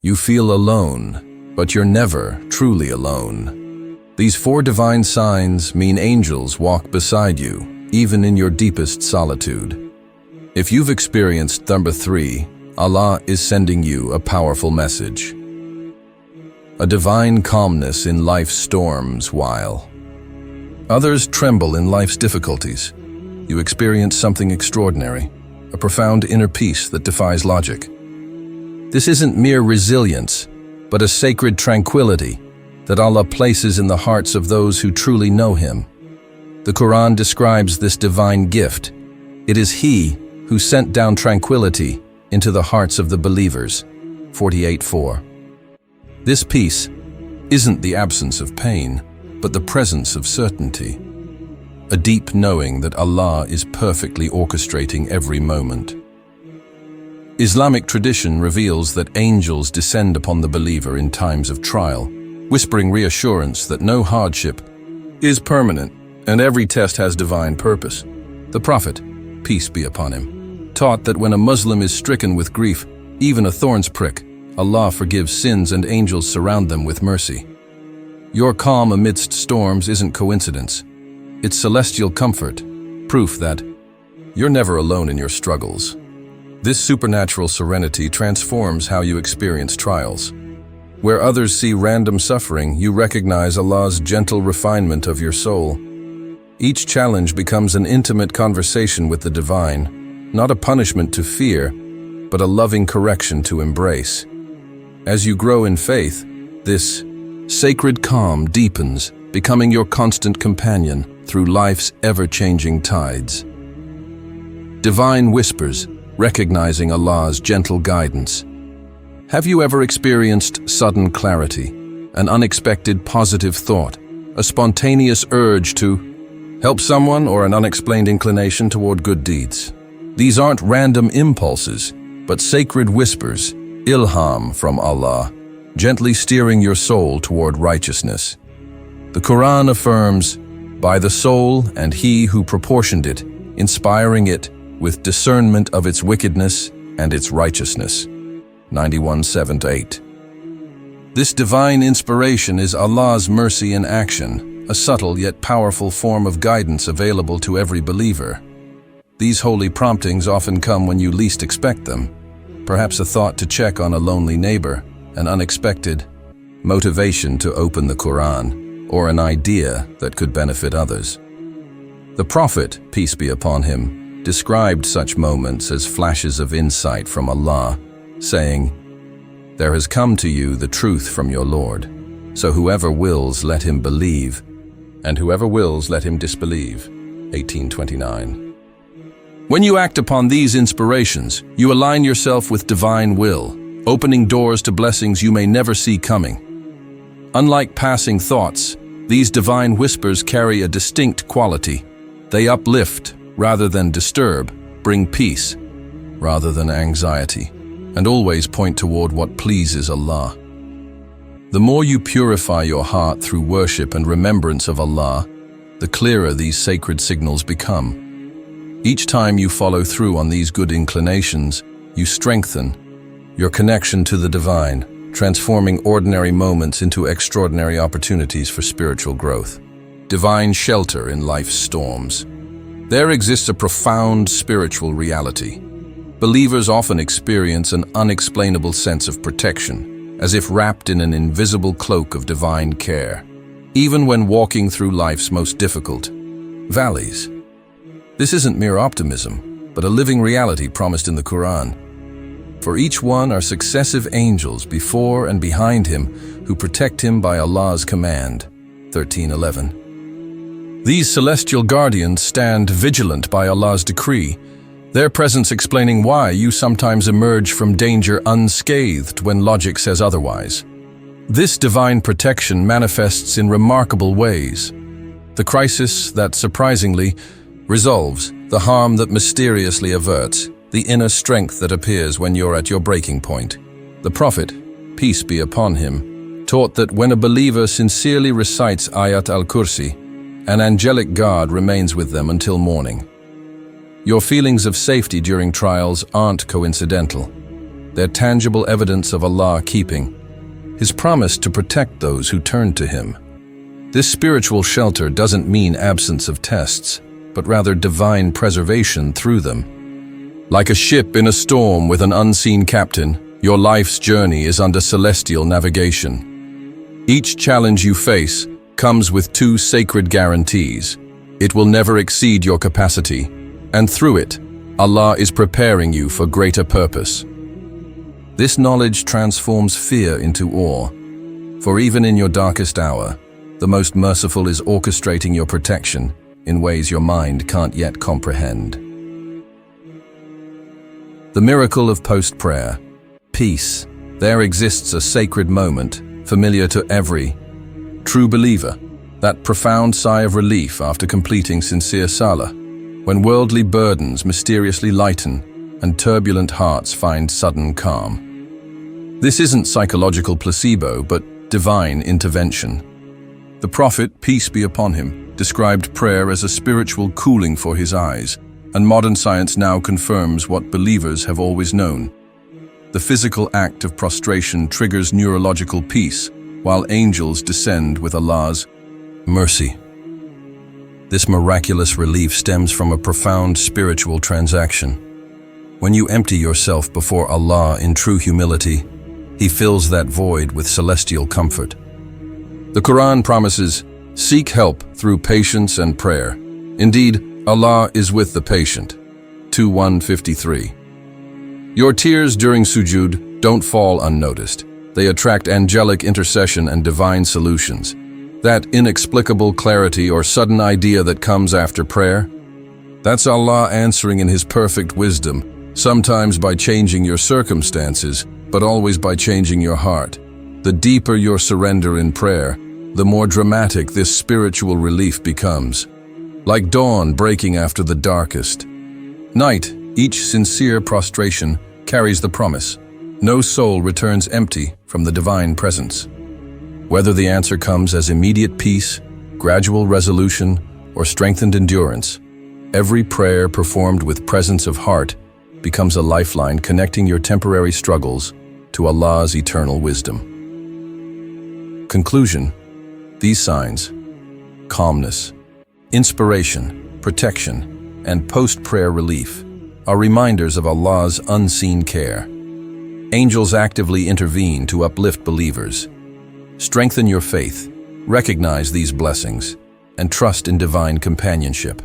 You feel alone, but you're never truly alone. These 4 divine signs mean angels walk beside you, even in your deepest solitude. If you've experienced number 3, Allah is sending you a powerful message. A divine calmness in life's storms while others tremble in life's difficulties. You experience something extraordinary, a profound inner peace that defies logic. This isn't mere resilience, but a sacred tranquility that Allah places in the hearts of those who truly know Him. The Quran describes this divine gift. It is He who sent down tranquility into the hearts of the believers. 48:4. This peace isn't the absence of pain, but the presence of certainty. A deep knowing that Allah is perfectly orchestrating every moment. Islamic tradition reveals that angels descend upon the believer in times of trial, whispering reassurance that no hardship is permanent and every test has divine purpose. The Prophet, peace be upon him, taught that when a Muslim is stricken with grief, even a thorn's prick, Allah forgives sins and angels surround them with mercy. Your calm amidst storms isn't coincidence. It's celestial comfort, proof that you're never alone in your struggles. This supernatural serenity transforms how you experience trials. Where others see random suffering, you recognize Allah's gentle refinement of your soul. Each challenge becomes an intimate conversation with the divine, not a punishment to fear, but a loving correction to embrace. As you grow in faith, this sacred calm deepens, becoming your constant companion through life's ever-changing tides. Divine whispers, recognizing Allah's gentle guidance. Have you ever experienced sudden clarity, an unexpected positive thought, a spontaneous urge to help someone, or an unexplained inclination toward good deeds? These aren't random impulses, but sacred whispers, ilham from Allah, gently steering your soul toward righteousness. The Quran affirms, by the soul and He who proportioned it, inspiring it with discernment of its wickedness and its righteousness. 91:7-8. This divine inspiration is Allah's mercy in action, a subtle yet powerful form of guidance available to every believer. These holy promptings often come when you least expect them. Perhaps a thought to check on a lonely neighbor, an unexpected motivation to open the Quran, or an idea that could benefit others. The Prophet, peace be upon him, described such moments as flashes of insight from Allah, saying, "There has come to you the truth from your Lord, so whoever wills let him believe, and whoever wills let him disbelieve." 18:29. When you act upon these inspirations, you align yourself with divine will, opening doors to blessings you may never see coming. Unlike passing thoughts, these divine whispers carry a distinct quality. They uplift rather than disturb, bring peace rather than anxiety, and always point toward what pleases Allah. The more you purify your heart through worship and remembrance of Allah, the clearer these sacred signals become. Each time you follow through on these good inclinations, you strengthen your connection to the divine, transforming ordinary moments into extraordinary opportunities for spiritual growth. Divine shelter in life's storms. There exists a profound spiritual reality. Believers often experience an unexplainable sense of protection, as if wrapped in an invisible cloak of divine care, even when walking through life's most difficult valleys. This isn't mere optimism, but a living reality promised in the Quran. For each one are successive angels before and behind him who protect him by Allah's command. 13:11. These celestial guardians stand vigilant by Allah's decree, their presence explaining why you sometimes emerge from danger unscathed when logic says otherwise. This divine protection manifests in remarkable ways. The crisis that surprisingly resolves, the harm that mysteriously averts, the inner strength that appears when you're at your breaking point. The Prophet, peace be upon him, taught that when a believer sincerely recites Ayat al-Kursi, an angelic guard remains with them until morning. Your feelings of safety during trials aren't coincidental. They're tangible evidence of Allah keeping His promise to protect those who turn to Him. This spiritual shelter doesn't mean absence of tests, but rather divine preservation through them. Like a ship in a storm with an unseen captain, your life's journey is under celestial navigation. Each challenge you face comes with two sacred guarantees. It will never exceed your capacity, and through it, Allah is preparing you for greater purpose. This knowledge transforms fear into awe, for even in your darkest hour, the most merciful is orchestrating your protection in ways your mind can't yet comprehend. The miracle of post-prayer, peace. There exists a sacred moment, familiar to every true believer, that profound sigh of relief after completing sincere salah, when worldly burdens mysteriously lighten and turbulent hearts find sudden calm. This isn't psychological placebo, but divine intervention. The Prophet, peace be upon him, described prayer as a spiritual cooling for his eyes, and modern science now confirms what believers have always known. The physical act of prostration triggers neurological peace, while angels descend with Allah's mercy. This miraculous relief stems from a profound spiritual transaction. When you empty yourself before Allah in true humility, He fills that void with celestial comfort. The Quran promises, "Seek help through patience and prayer. Indeed, Allah is with the patient." 2:153. Your tears during sujood don't fall unnoticed. They attract angelic intercession and divine solutions. That inexplicable clarity or sudden idea that comes after prayer, that's Allah answering in His perfect wisdom, sometimes by changing your circumstances, but always by changing your heart. The deeper your surrender in prayer, the more dramatic this spiritual relief becomes. Like dawn breaking after the darkest night, each sincere prostration carries the promise. No soul returns empty from the divine presence. Whether the answer comes as immediate peace, gradual resolution, or strengthened endurance, every prayer performed with presence of heart becomes a lifeline connecting your temporary struggles to Allah's eternal wisdom. Conclusion: these signs, calmness, inspiration, protection, and post-prayer relief, are reminders of Allah's unseen care. Angels actively intervene to uplift believers. Strengthen your faith, recognize these blessings, and trust in divine companionship.